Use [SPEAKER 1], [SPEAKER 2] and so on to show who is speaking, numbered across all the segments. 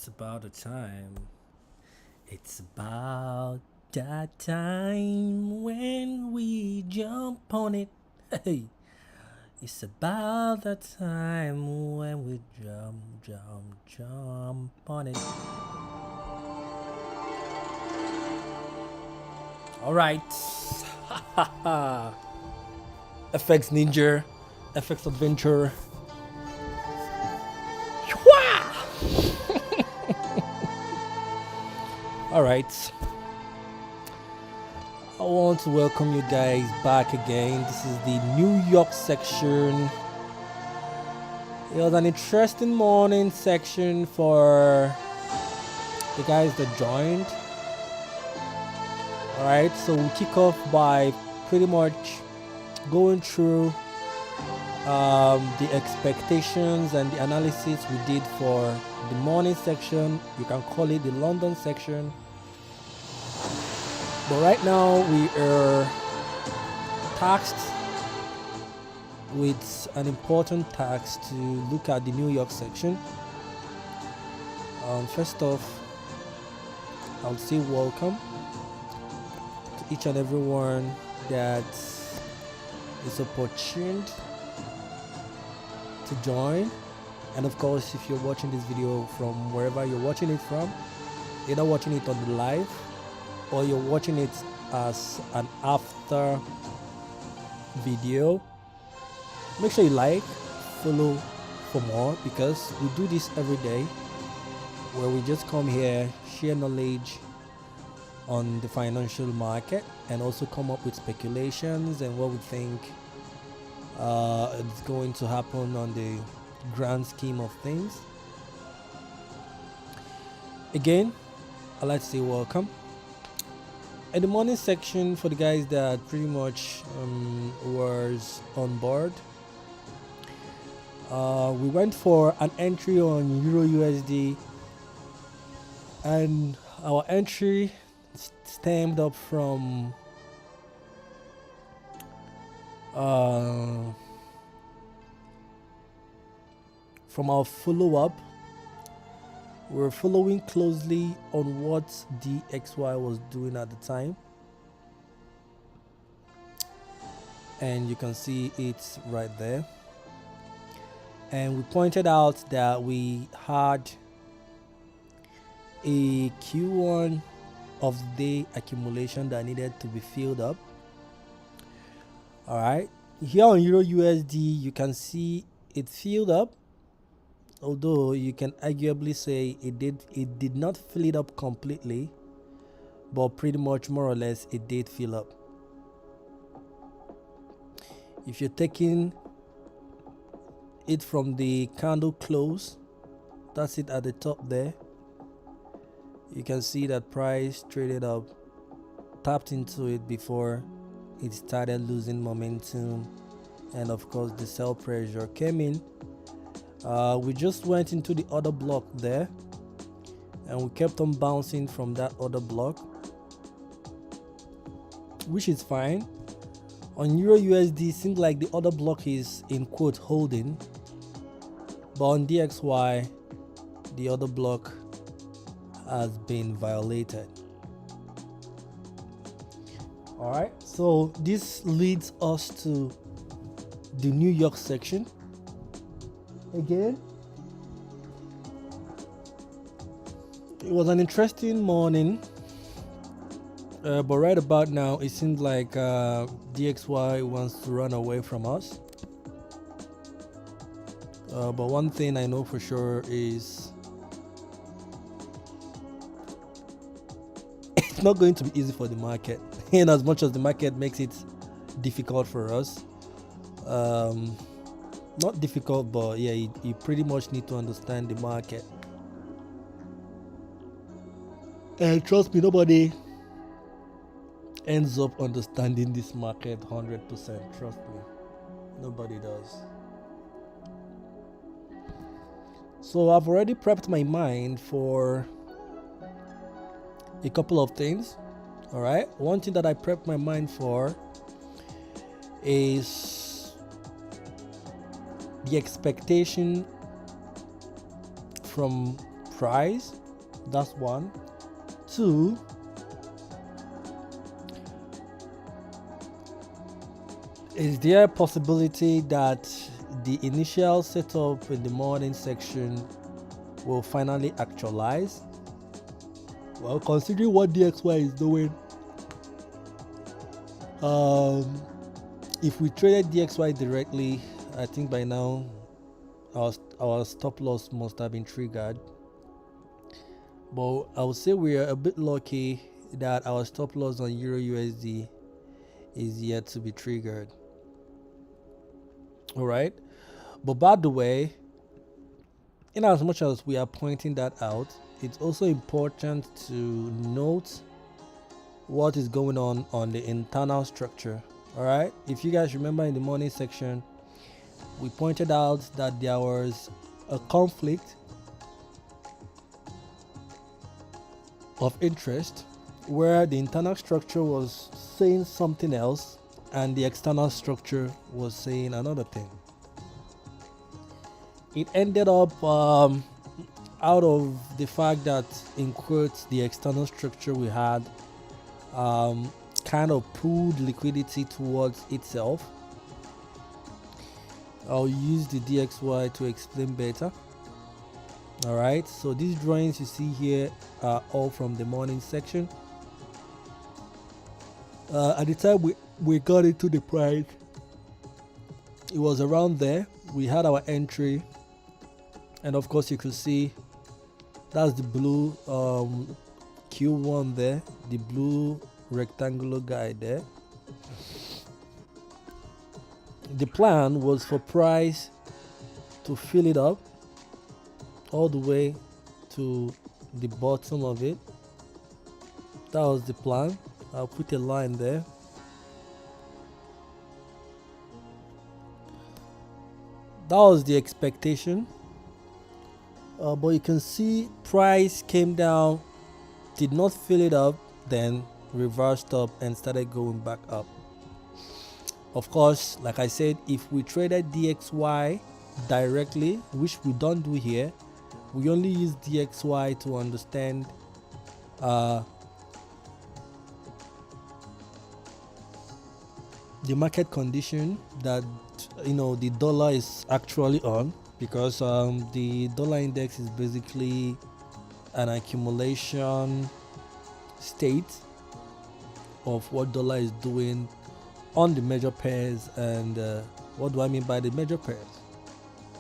[SPEAKER 1] It's about the time. It's about that time when we jump on it. Hey, it's about that time when we jump on it. All right. FX Ninja, FX Adventure. All right. I want to welcome you guys back again. This is the New York section. It was an interesting morning section for the guys that joined. All right, so we'll kick off by pretty much going through the expectations and the analysis we did for the morning section. You can call it the London section. But right now we are tasked with an important task to look at the New York section. First off, I would say welcome to each and everyone that is opportune to join. And of course, if you're watching this video from wherever you're watching it from, either watching it on the live or you're watching it as an after video, make sure you like, follow for more, because we do this every day where we just come here, share knowledge on the financial market, and also come up with speculations and what we think is going to happen on the grand scheme of things. Again, I'd like to say welcome. In the morning section, for the guys that pretty much was on board, we went for an entry on EURUSD, and our entry stemmed up from our follow-up. We're following closely on what DXY was doing at the time, and you can see it right there. And we pointed out that we had a Q1 of the day accumulation that needed to be filled up. All right, here on EURUSD you can see it filled up, although you can arguably say it did not fill it up completely, but pretty much more or less it did fill up. If you're taking it from the candle close, that's it at the top there, you can see that price traded up, tapped into it before it started losing momentum, and of course the sell pressure came in. We just went into the other block there, and we kept on bouncing from that other block, which is fine. On EURUSD, seems like the other block is in quote holding, but on DXY the other block has been violated. All right, so this leads us to the New York section. Again, it was an interesting morning, but right about now it seems like DXY wants to run away from us. But one thing I know for sure is it's not going to be easy for the market, in as much as the market makes it difficult for us. Not difficult, but yeah, you pretty much need to understand the market. And trust me, nobody ends up understanding this market 100%. Trust me, nobody does. So I've already prepped my mind for a couple of things. All right, one thing that I prepped my mind for is the expectation from price. That's one. Two, is there a possibility that the initial setup in the morning section will finally actualize? Well, considering what DXY is doing, if we traded DXY directly, I think by now our stop loss must have been triggered. But I would say we are a bit lucky that our stop loss on EURUSD is yet to be triggered. All right. But by the way, in as much as we are pointing that out, it's also important to note what is going on the internal structure. All right. If you guys remember in the morning section, we pointed out that there was a conflict of interest where the internal structure was saying something else and the external structure was saying another thing. It ended up out of the fact that, in quotes, the external structure we had kind of pulled liquidity towards itself. I'll use the DXY to explain better. All right, so these drawings you see here are all from the morning section. At the time we got into the price, it was around there. We had our entry, and of course you could see that's the blue Q1 there, the blue rectangular guy there. The plan was for price to fill it up all the way to the bottom of it. That was the plan. I'll put a line there. That was the expectation. But you can see price came down, did not fill it up, then reversed up and started going back up. Of course, like I said, if we traded DXY directly, which we don't do here, we only use DXY to understand the market condition that the dollar is actually on, because the dollar index is basically an accumulation state of what dollar is doing on the major pairs. And what do I mean by the major pairs?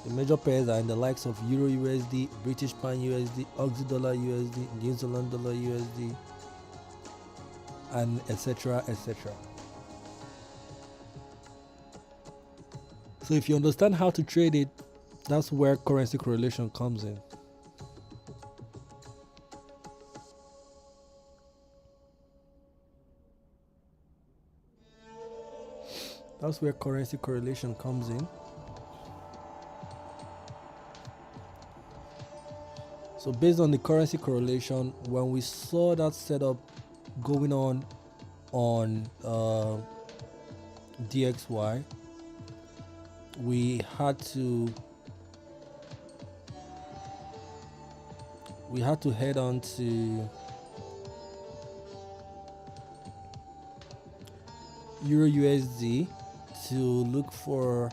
[SPEAKER 1] The major pairs are in the likes of Euro USD, British Pound USD, Aussie Dollar USD, New Zealand Dollar USD, and etc. etc. So if you understand how to trade it, that's where currency correlation comes in. That's where currency correlation comes in. So based on the currency correlation, when we saw that setup going on DXY, we had to head on to EURUSD to look for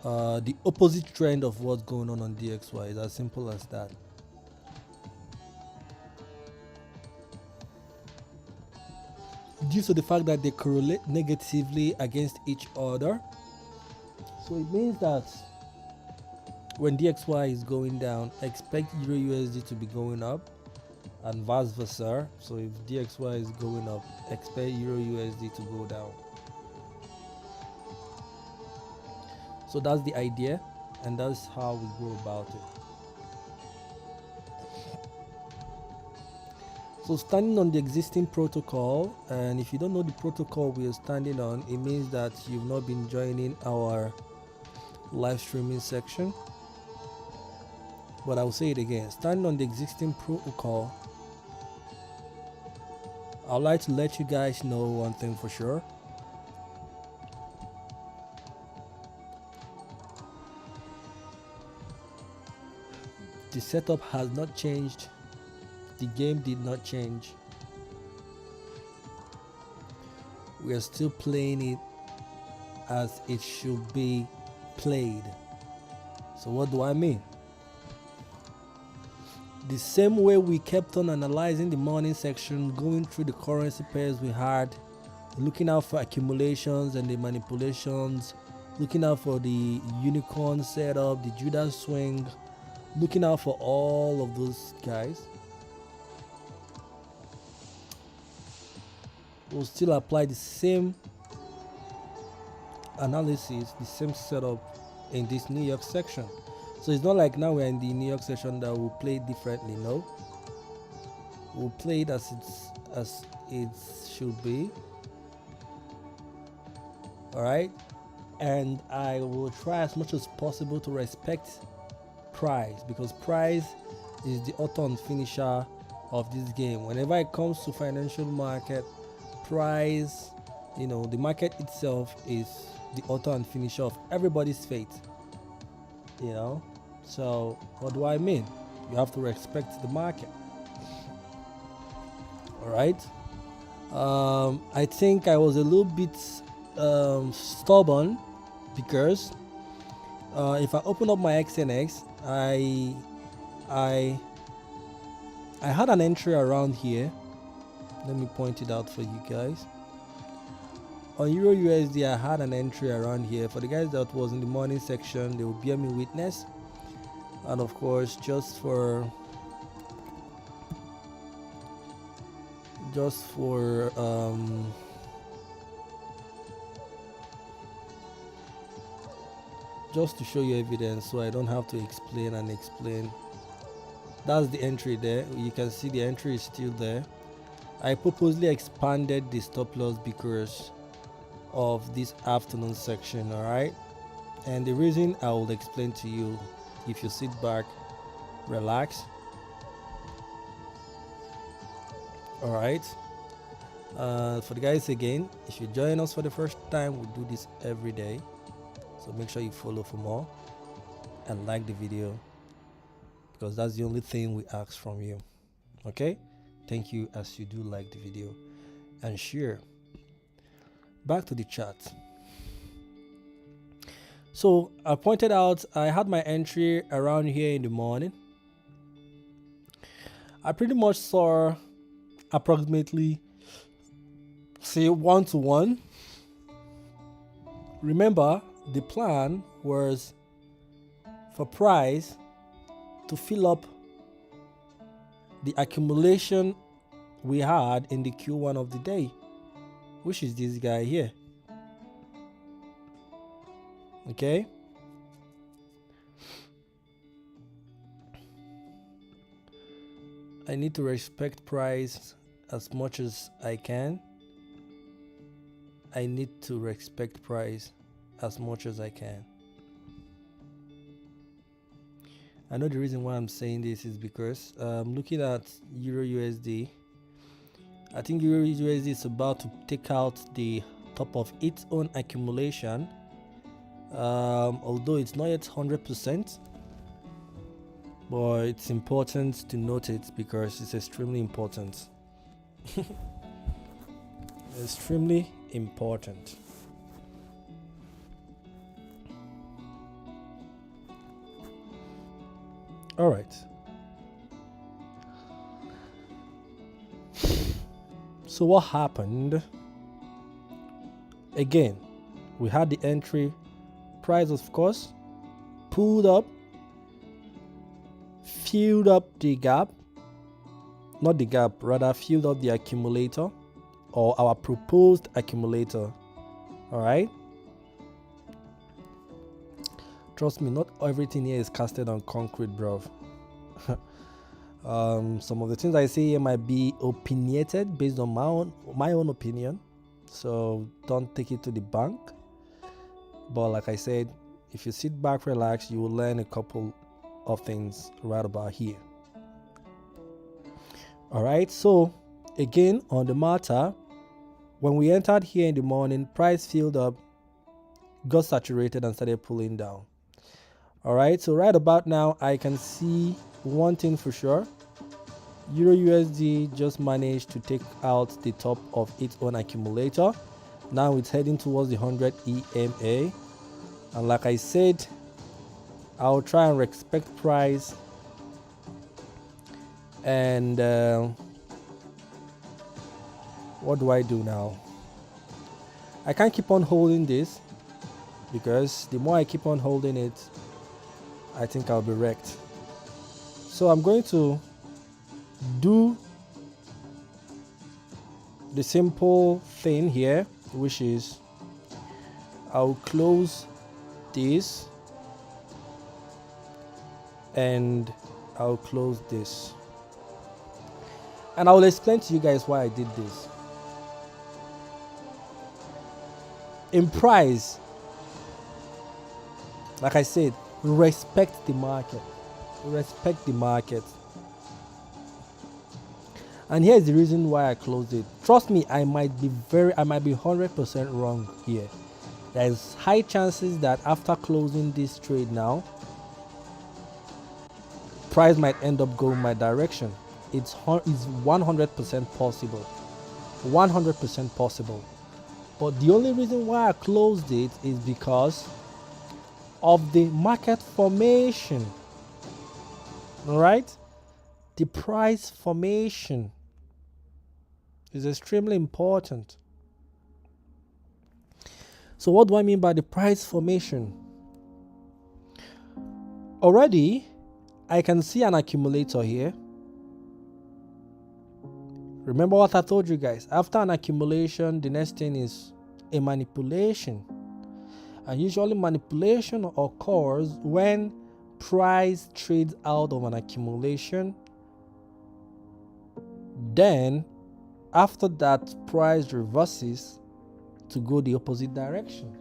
[SPEAKER 1] the opposite trend of what's going on DXY. It's as simple as that. Due to the fact that they correlate negatively against each other, so it means that when DXY is going down, expect EURUSD to be going up, and vice versa. So if DXY is going up, expect EURUSD to go down. So that's the idea, and that's how we go about it. So standing on the existing protocol, and if you don't know the protocol we are standing on, it means that you've not been joining our live streaming section. But I'll say it again, standing on the existing protocol, I'd like to let you guys know one thing for sure. The setup has not changed. The game did not change. We are still playing it as it should be played. So what do I mean? The same way we kept on analyzing the morning section, going through the currency pairs we had, looking out for accumulations and the manipulations, looking out for the unicorn setup, the Judas swing, looking out for all of those guys. We'll still apply the same analysis, the same setup in this New York section. So it's not like now we're in the New York section that we'll play it differently. No, we'll play it as it should be. All right, and I will try as much as possible to respect price, because price is the author and finisher of this game. Whenever it comes to financial market, price, you know, the market itself is the author and finisher of everybody's fate, you know. So what do I mean? You have to respect the market. All right. I think I was a little bit stubborn, because if I open up my XNX, I had an entry around here. Let me point it out for you guys. On EURUSD, I had an entry around here. For the guys that was in the morning section, they will bear me witness. And of course, just for just to show you evidence, so I don't have to explain and explain. That's the entry there. You can see the entry is still there. I purposely expanded the stop loss because of this afternoon section. All right, and the reason I will explain to you if you sit back, relax. All right, for the guys again, if you join us for the first time, we do this every day, so make sure you follow for more and like the video, because that's the only thing we ask from you. Okay, thank you as you do like the video and share. Back to the chart. So I pointed out I had my entry around here in the morning. I pretty much saw approximately, say, 1-to-1. Remember, the plan was for price to fill up the accumulation we had in the Q1 of the day, which is this guy here. Okay, I need to respect price as much as I can. I need to respect price as much as I can. I know the reason why I'm saying this is because looking at EURUSD, I think EURUSD is about to take out the top of its own accumulation. Although it's not yet 100%, but it's important to note it because it's extremely important. Extremely important. All right. So what happened? Again, we had the entry. Price, of course, pulled up, filled up the gap, not the gap, rather filled up the accumulator, or our proposed accumulator. All right, trust me, not everything here is casted on concrete, bro. Some of the things I say here might be opinionated based on my own opinion, so don't take it to the bank. But like I said, if you sit back, relax, you will learn a couple of things right about here. All right, so again on the matter, when we entered here in the morning, price filled up, got saturated and started pulling down. All right, so right about now, I can see one thing for sure. EURUSD just managed to take out the top of its own accumulator. Now it's heading towards the 100 EMA. And like I said, I'll try and respect price. And what do I do now? I can't keep on holding this, because the more I keep on holding it, I think I'll be wrecked. So I'm going to do the simple thing here, which is I'll close this and I'll close this, and I will explain to you guys why I did this. In price, like I said, respect the market. Respect the market. And here's the reason why I closed it. Trust me, I might be 100% wrong here. There's high chances that after closing this trade now, price might end up going my direction. It's 100% possible. 100% possible. But the only reason why I closed it is because of the market formation. All right? The price formation is extremely important. So what do I mean by the price formation? Already, I can see an accumulator here. Remember what I told you guys. After an accumulation, the next thing is a manipulation. And usually manipulation occurs when price trades out of an accumulation. Then, after that, price reverses to go the opposite direction.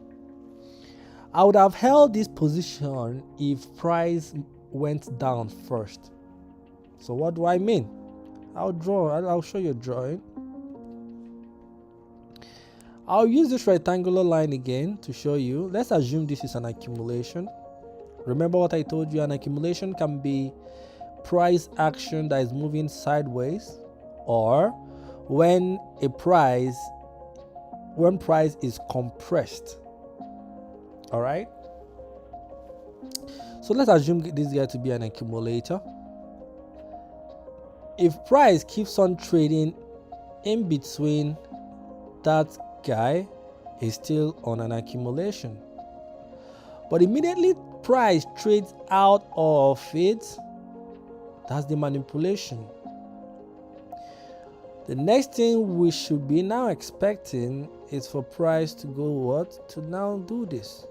[SPEAKER 1] I would have held this position if price went down first. So what do I mean? I'll show you a drawing. I'll use this rectangular line again to show you. Let's assume this is an accumulation. Remember what I told you, an accumulation can be price action that is moving sideways, or when price is compressed. All right, so let's assume this guy to be an accumulator. If price keeps on trading in between, that guy is still on an accumulation. But immediately price trades out of it, that's the manipulation. The next thing we should be now expecting is for price to go what? To now do this.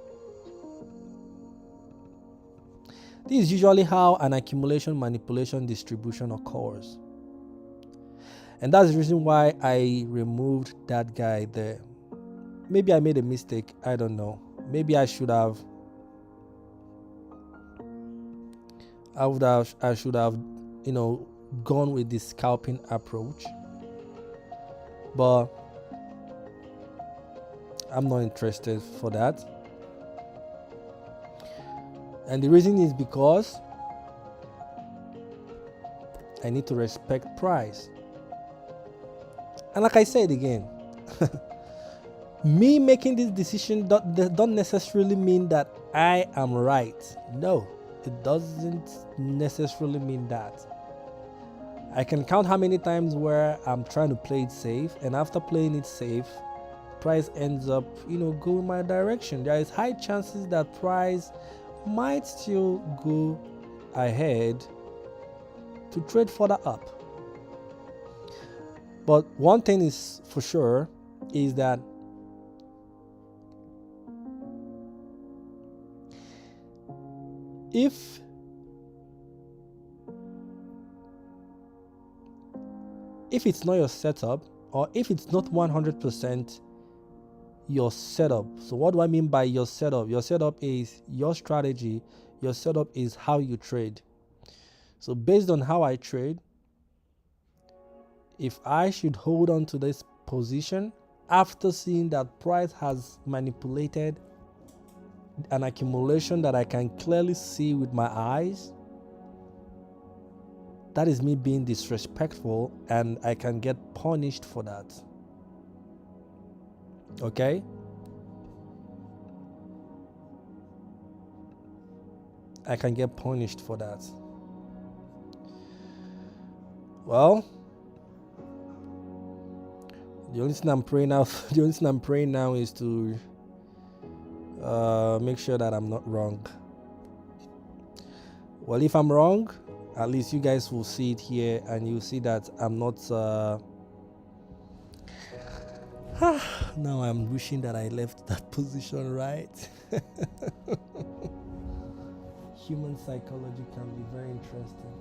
[SPEAKER 1] This is usually how an accumulation-manipulation-distribution occurs. And that's the reason why I removed that guy there. Maybe I made a mistake. I don't know. Maybe I should have. I should have, gone with the scalping approach. But I'm not interested for that. And the reason is because I need to respect price. And like I said again, me making this decision don't necessarily mean that I am right. No, it doesn't necessarily mean that. I can count how many times where I'm trying to play it safe, and after playing it safe, price ends up, going my direction. There is high chances that price might still go ahead to trade further up. But one thing is for sure is that if it's not your setup, or if it's not 100% your setup. So what do I mean by your setup? Your setup is your strategy. Your setup is how you trade. So based on how I trade, if I should hold on to this position after seeing that price has manipulated an accumulation that I can clearly see with my eyes, that is me being disrespectful, and I can get punished for that. Okay? I can get punished for that. Well, the only thing I'm praying now is to make sure that I'm not wrong. Well, if I'm wrong, at least you guys will see it here, and you'll see that I'm not now I'm wishing that I left that position, right? Human psychology can be very interesting.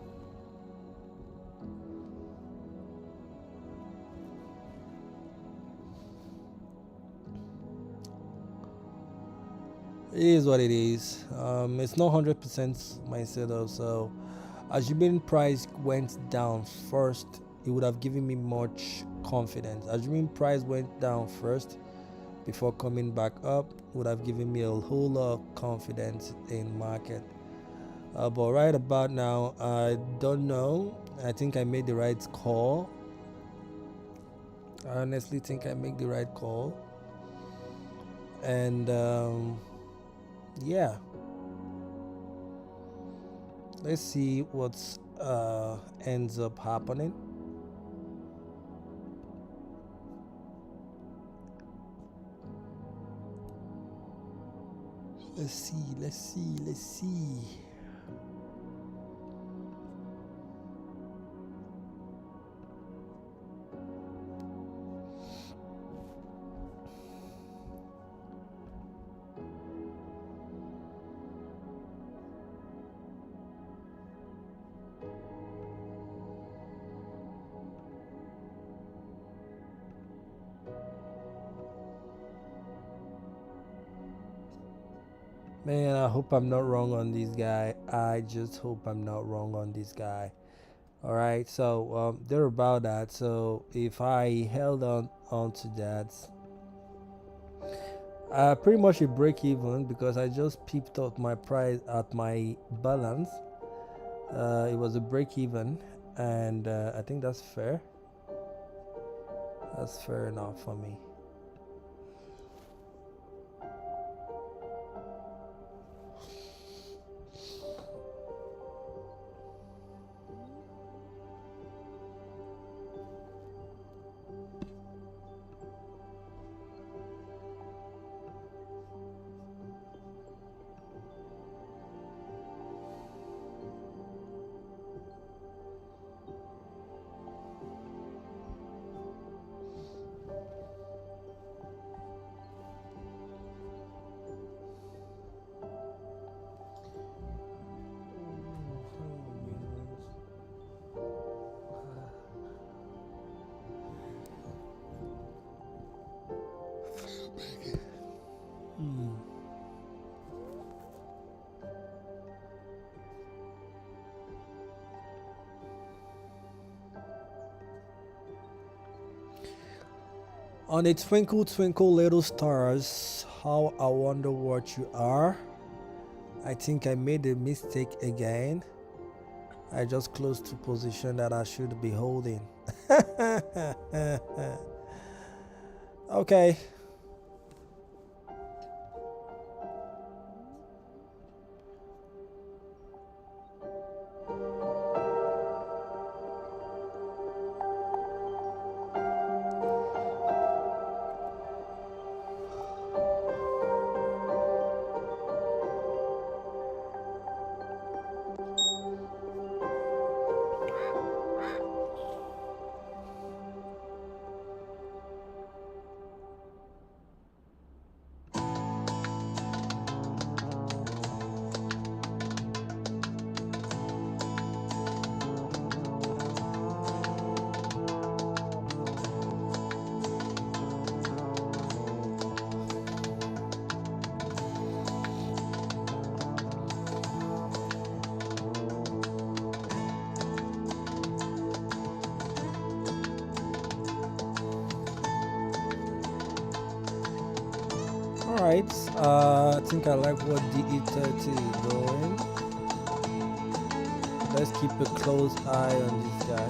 [SPEAKER 1] It is what it is. It's not 100% my setup, so assuming price went down first, it would have given me much confidence. Assuming price went down first before coming back up would have given me a whole lot of confidence in market. But right about now, I don't know. I think I made the right call. I honestly think I made the right call. And yeah, let's see what ends up happening. Let's see. Man, I hope I'm not wrong on this guy. I just hope I'm not wrong on this guy. All right, so they're about that. So if I held on to that, pretty much a break even, because I just peeped out my price at my balance. It was a break even, and I think that's fair. That's fair enough for me. On a twinkle, twinkle, little stars, how I wonder what you are. I think I made a mistake again. I just closed to position that I should be holding. Okay. Alright, I think I like what DE30 is doing. Let's keep a close eye on this guy.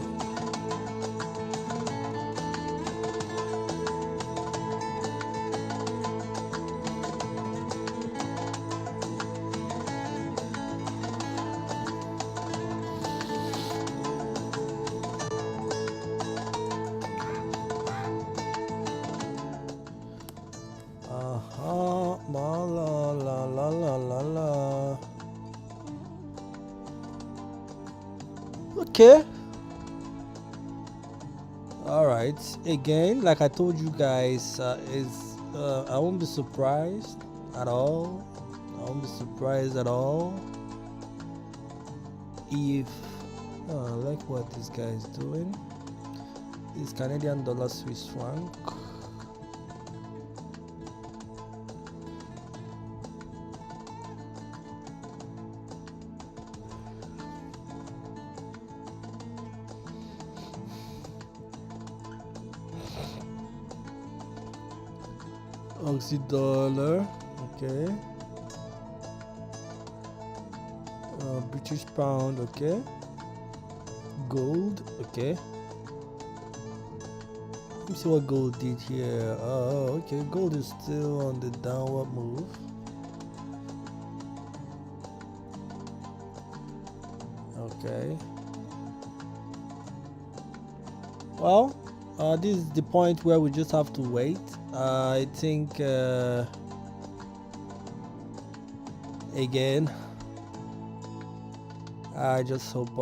[SPEAKER 1] La la la la la la. Okay. All right. Again, like I told you guys, I won't be surprised at all. I won't be surprised at all if I like what this guy is doing. This Canadian dollar Swiss franc. Aussie dollar, okay. British pound, okay. Gold, okay. Let me see what gold did here. Oh, okay. Gold is still on the downward move. Okay. Well, this is the point where we just have to wait. I think again, I just hope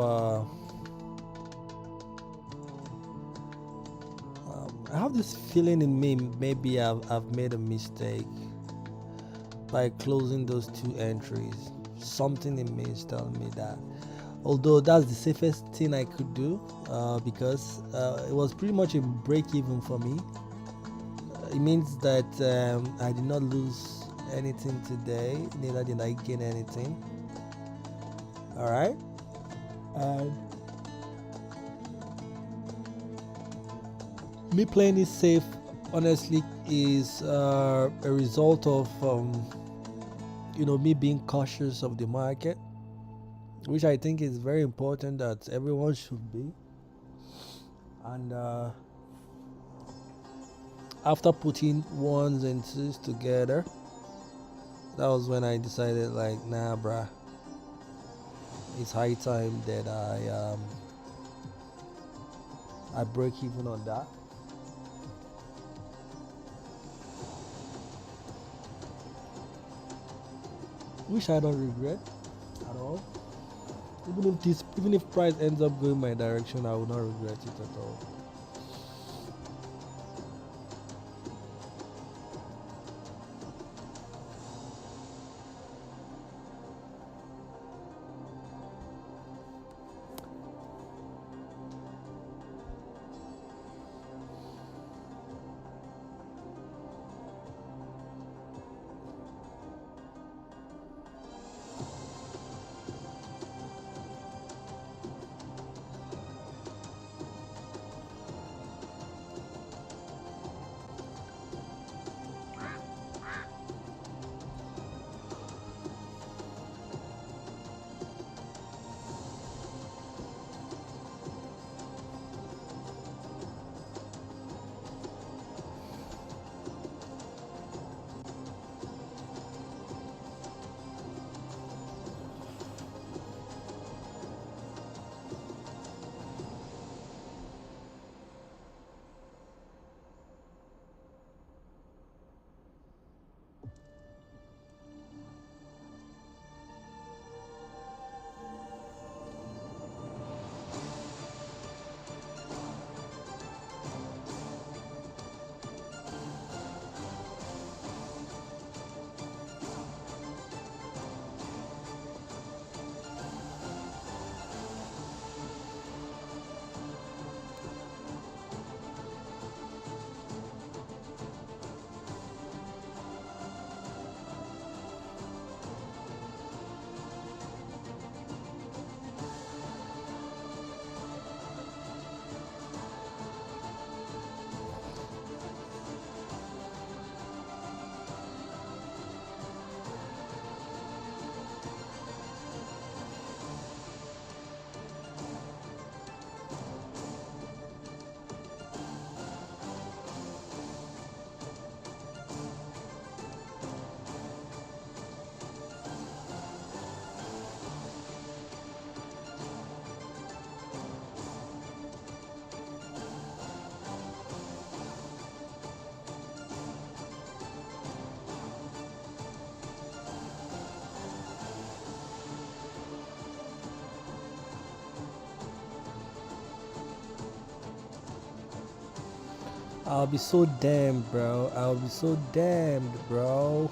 [SPEAKER 1] I have this feeling in me maybe I've made a mistake by closing those two entries. Something in me is telling me that, although that's the safest thing I could do, because it was pretty much a break even for me. It means that I did not lose anything today, neither did I gain anything. All right, and me playing it safe, honestly, is a result of me being cautious of the market, which I think is very important that everyone should be. And after putting ones and twos together, that was when I decided, like, nah, bruh, it's high time that I break even on that. Which I don't regret at all. Even if price ends up going my direction, I will not regret it at all. I'll be so damned, bro. I'll be so damned, bro.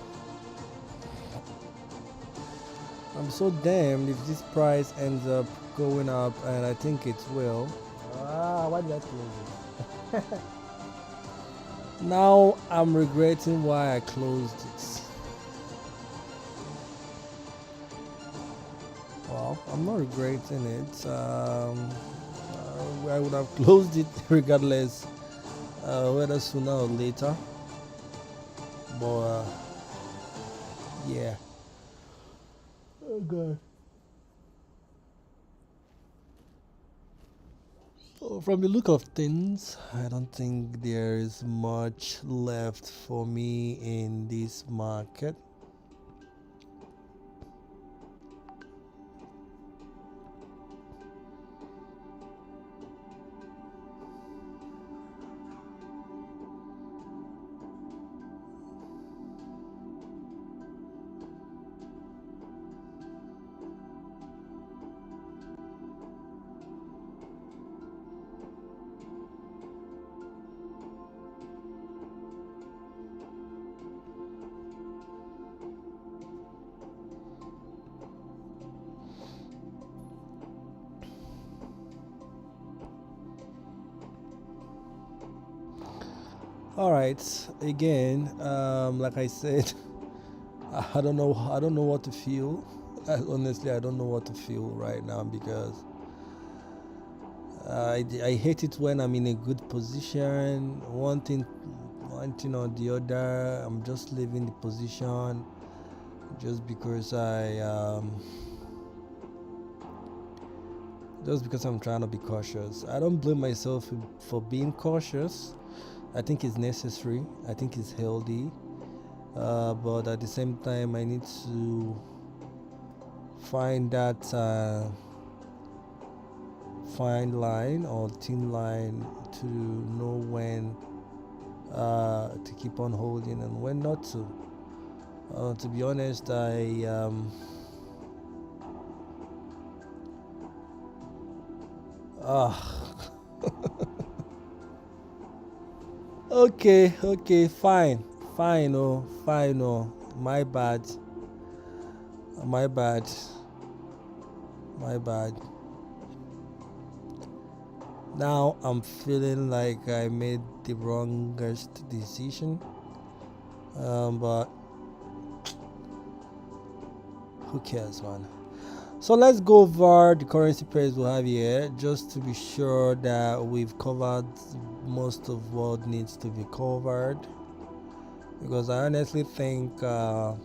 [SPEAKER 1] I'm so damned if this price ends up going up, and I think it will. Why did I close it? Now I'm regretting why I closed it. Well, I'm not regretting it. I would have closed it regardless, whether sooner or later. But yeah. Oh god. So from the look of things, I don't think there is much left for me in this market. All right, again, like I said, I don't know what to feel. Honestly, I don't know what to feel right now, because I hate it when I'm in a good position, one thing or the other. I'm just leaving the position just because I'm trying to be cautious. I don't blame myself for being cautious. I think it's necessary. I think it's healthy. But at the same time, I need to find that fine line or thin line to know when to keep on holding and when not to. To be honest, okay, fine, my bad, my bad, my bad. Now I'm feeling like I made the wrongest decision, but who cares, man? So let's go over the currency pairs we have here, just to be sure that we've covered most of what needs to be covered, because I honestly think there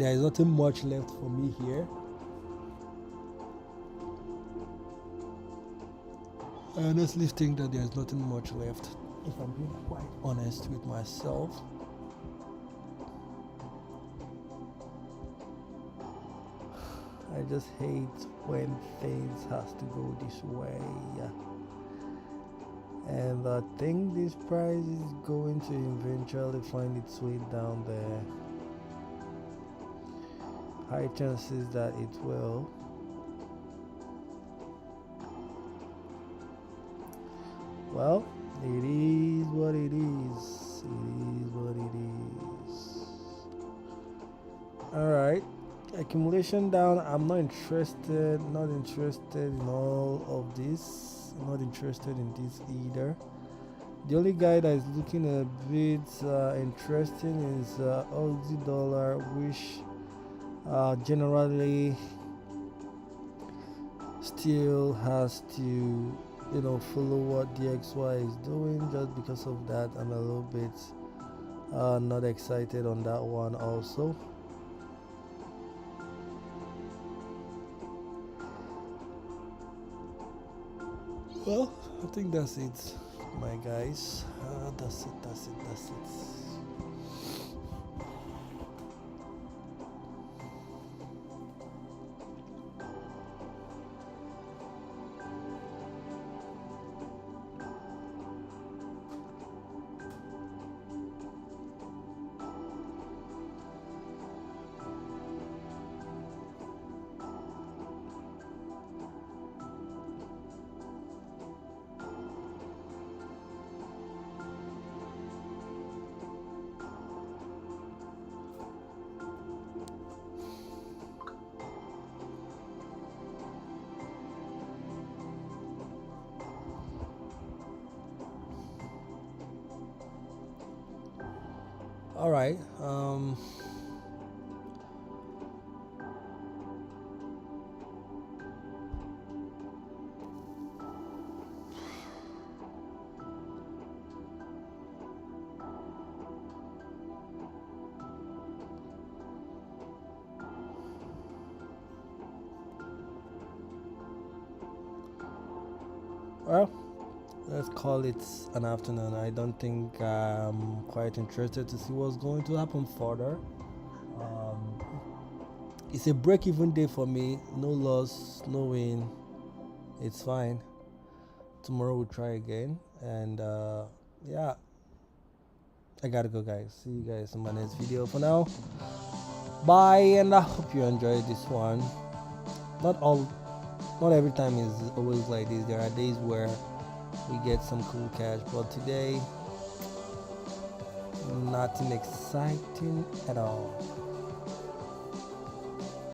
[SPEAKER 1] is nothing much left for me here. I honestly think that there's nothing much left, if I'm being quite honest with myself. I just hate when things has to go this way. And I think this price is going to eventually find its way down there. High chances that it will. Well, it is what it is. It is what it is. Alright. Accumulation down. I'm not interested in all of this. I'm not interested in this either. The only guy that is looking a bit interesting is Aussie dollar, which generally still has to follow what DXY is doing. Just because of that, I'm a little bit not excited on that one also. Well, I think that's it, my guys. That's it. All right. Well, let's call it an afternoon. I don't think I'm quite interested to see what's going to happen further. It's a break-even day for me. No loss, no win. It's fine. Tomorrow we'll try again. And yeah, I gotta go, guys. See you guys in my next video. For now, bye, and I hope you enjoyed this one. Not every time is always like this. There are days where we get some cool cash, but today nothing exciting at all.